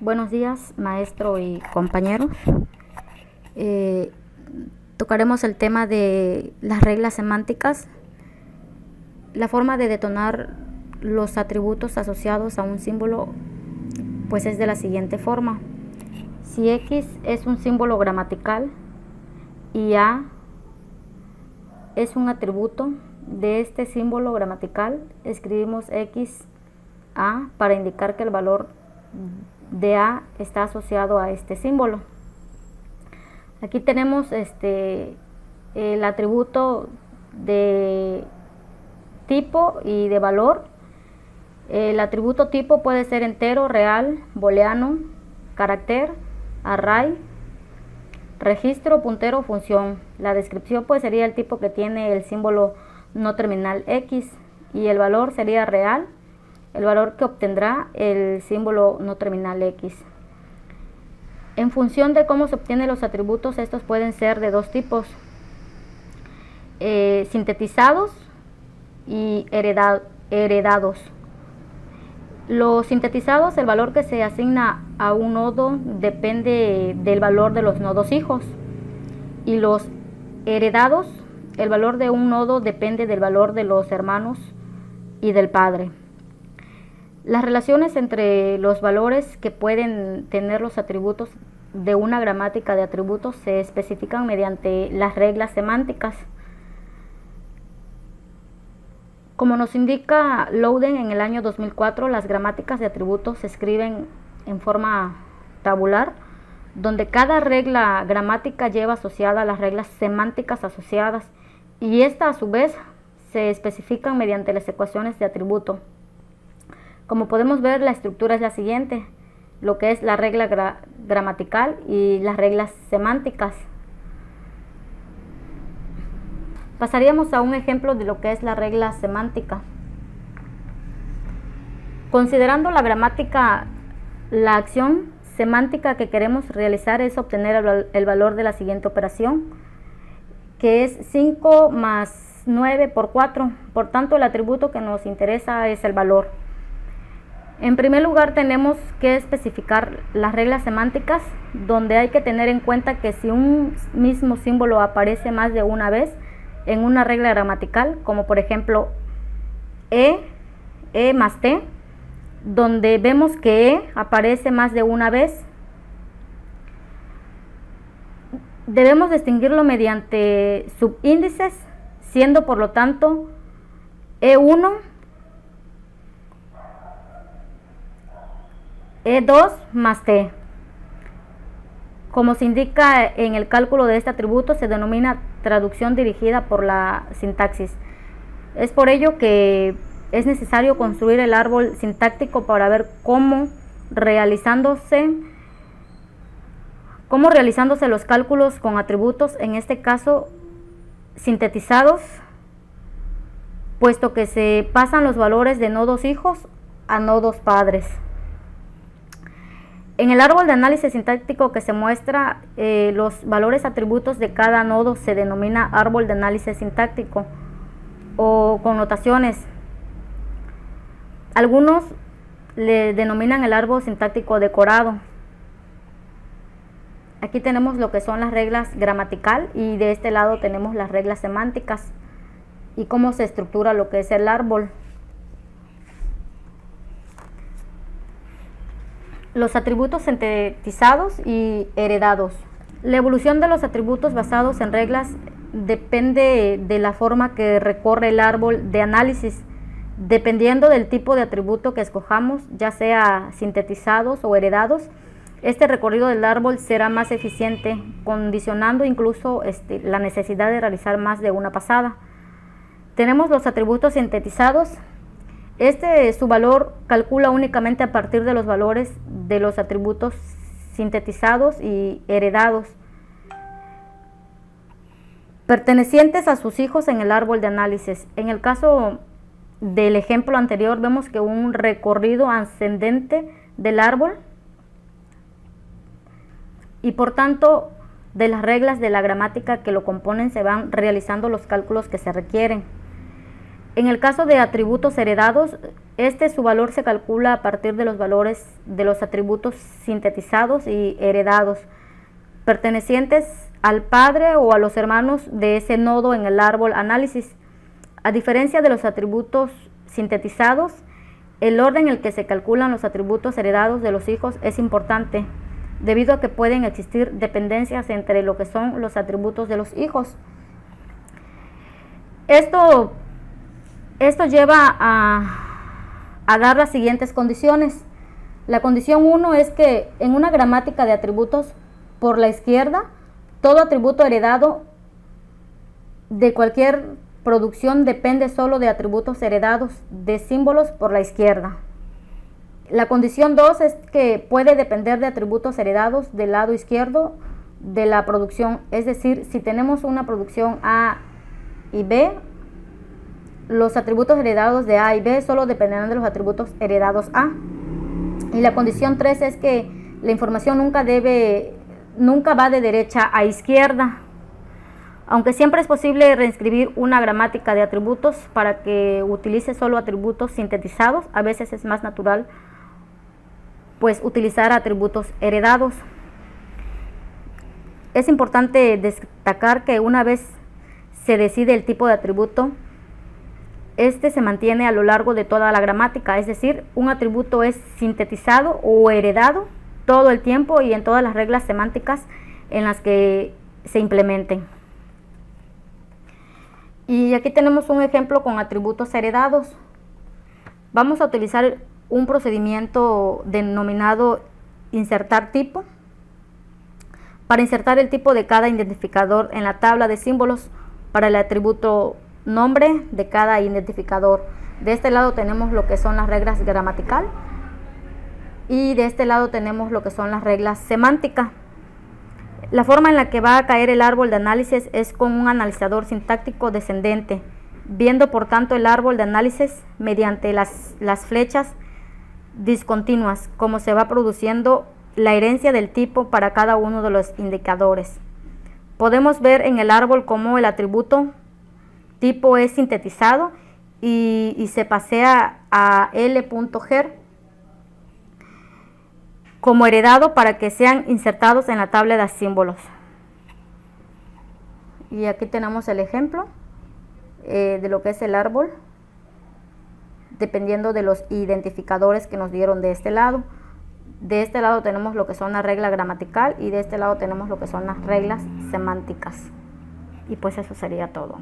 Buenos días, maestro y compañeros. Eh, Tocaremos el tema de las reglas semánticas. La forma de detonar los atributos asociados a un símbolo pues es de la siguiente forma. Si X es un símbolo gramatical y A es un atributo de este símbolo gramatical, escribimos X A para indicar que el valor de A está asociado a este símbolo. Aquí tenemos el atributo de tipo y de valor. El atributo tipo puede ser entero, real, booleano, carácter, array, registro, puntero, función. La descripción pues sería el tipo que tiene el símbolo no terminal X y el valor sería real, el valor que obtendrá el símbolo no terminal X. En función de cómo se obtienen los atributos, estos pueden ser de dos tipos, sintetizados y heredados. Los sintetizados, el valor que se asigna a un nodo depende del valor de los nodos hijos, y los heredados, el valor de un nodo depende del valor de los hermanos y del padre. Las relaciones entre los valores que pueden tener los atributos de una gramática de atributos se especifican mediante las reglas semánticas. Como nos indica Louden en el año 2004, las gramáticas de atributos se escriben en forma tabular, donde cada regla gramática lleva asociada las reglas semánticas asociadas, y esta a su vez se especifican mediante las ecuaciones de atributo. Como podemos ver, la estructura es la siguiente, lo que es la regla gramatical y las reglas semánticas. Pasaríamos a un ejemplo de lo que es la regla semántica. Considerando la gramática, la acción semántica que queremos realizar es obtener el valor de la siguiente operación, que es 5 más 9 por 4. Por tanto, el atributo que nos interesa es el valor. En primer lugar, tenemos que especificar las reglas semánticas, donde hay que tener en cuenta que si un mismo símbolo aparece más de una vez en una regla gramatical, como por ejemplo E más T, donde vemos que E aparece más de una vez, debemos distinguirlo mediante subíndices, siendo por lo tanto E1, E2 más T. Como se indica en el cálculo de este atributo, se denomina traducción dirigida por la sintaxis. Es por ello que es necesario construir el árbol sintáctico para ver cómo realizándose los cálculos con atributos, en este caso sintetizados, puesto que se pasan los valores de nodos hijos a nodos padres. En el árbol de análisis sintáctico que se muestra, los valores atributos de cada nodo se denomina árbol de análisis sintáctico o connotaciones. Algunos le denominan el árbol sintáctico decorado. Aquí tenemos lo que son las reglas gramatical y de este lado tenemos las reglas semánticas y cómo se estructura lo que es el árbol. Los atributos sintetizados y heredados. La evolución de los atributos basados en reglas depende de la forma que recorre el árbol de análisis, dependiendo del tipo de atributo que escojamos, ya sea sintetizados o heredados. Este recorrido del árbol será más eficiente, condicionando incluso la necesidad de realizar más de una pasada. Tenemos los atributos sintetizados. Su valor calcula únicamente a partir de los valores de los atributos sintetizados y heredados, pertenecientes a sus hijos en el árbol de análisis. En el caso del ejemplo anterior, vemos que un recorrido ascendente del árbol y por tanto de las reglas de la gramática que lo componen se van realizando los cálculos que se requieren. En el caso de atributos heredados, Su valor se calcula a partir de los valores de los atributos sintetizados y heredados, pertenecientes al padre o a los hermanos de ese nodo en el árbol análisis. A diferencia de los atributos sintetizados, el orden en el que se calculan los atributos heredados de los hijos es importante, debido a que pueden existir dependencias entre lo que son los atributos de los hijos. Esto lleva a dar las siguientes condiciones. La condición 1 es que en una gramática de atributos por la izquierda, todo atributo heredado de cualquier producción depende solo de atributos heredados de símbolos por la izquierda. La condición 2 es que puede depender de atributos heredados del lado izquierdo de la producción, es decir, si tenemos una producción A y B, los atributos heredados de A y B solo dependerán de los atributos heredados A. Y la condición 3 es que la información nunca va de derecha a izquierda. Aunque siempre es posible reescribir una gramática de atributos para que utilice solo atributos sintetizados, a veces es más natural pues utilizar atributos heredados. Es importante destacar que una vez se decide el tipo de atributo, este se mantiene a lo largo de toda la gramática, es decir, un atributo es sintetizado o heredado todo el tiempo y en todas las reglas semánticas en las que se implementen. Y aquí tenemos un ejemplo con atributos heredados. Vamos a utilizar un procedimiento denominado insertar tipo para insertar el tipo de cada identificador en la tabla de símbolos para el atributo nombre de cada identificador. De este lado tenemos lo que son las reglas gramatical y de este lado tenemos lo que son las reglas semánticas. La forma en la que va a caer el árbol de análisis es con un analizador sintáctico descendente, viendo por tanto el árbol de análisis mediante las flechas discontinuas, como se va produciendo la herencia del tipo para cada uno de los indicadores. Podemos ver en el árbol cómo el atributo tipo es sintetizado y se pasea a L.ger como heredado para que sean insertados en la tabla de símbolos. Y aquí tenemos el ejemplo de lo que es el árbol, dependiendo de los identificadores que nos dieron de este lado. De este lado tenemos lo que son la regla gramatical y de este lado tenemos lo que son las reglas semánticas. Y pues eso sería todo.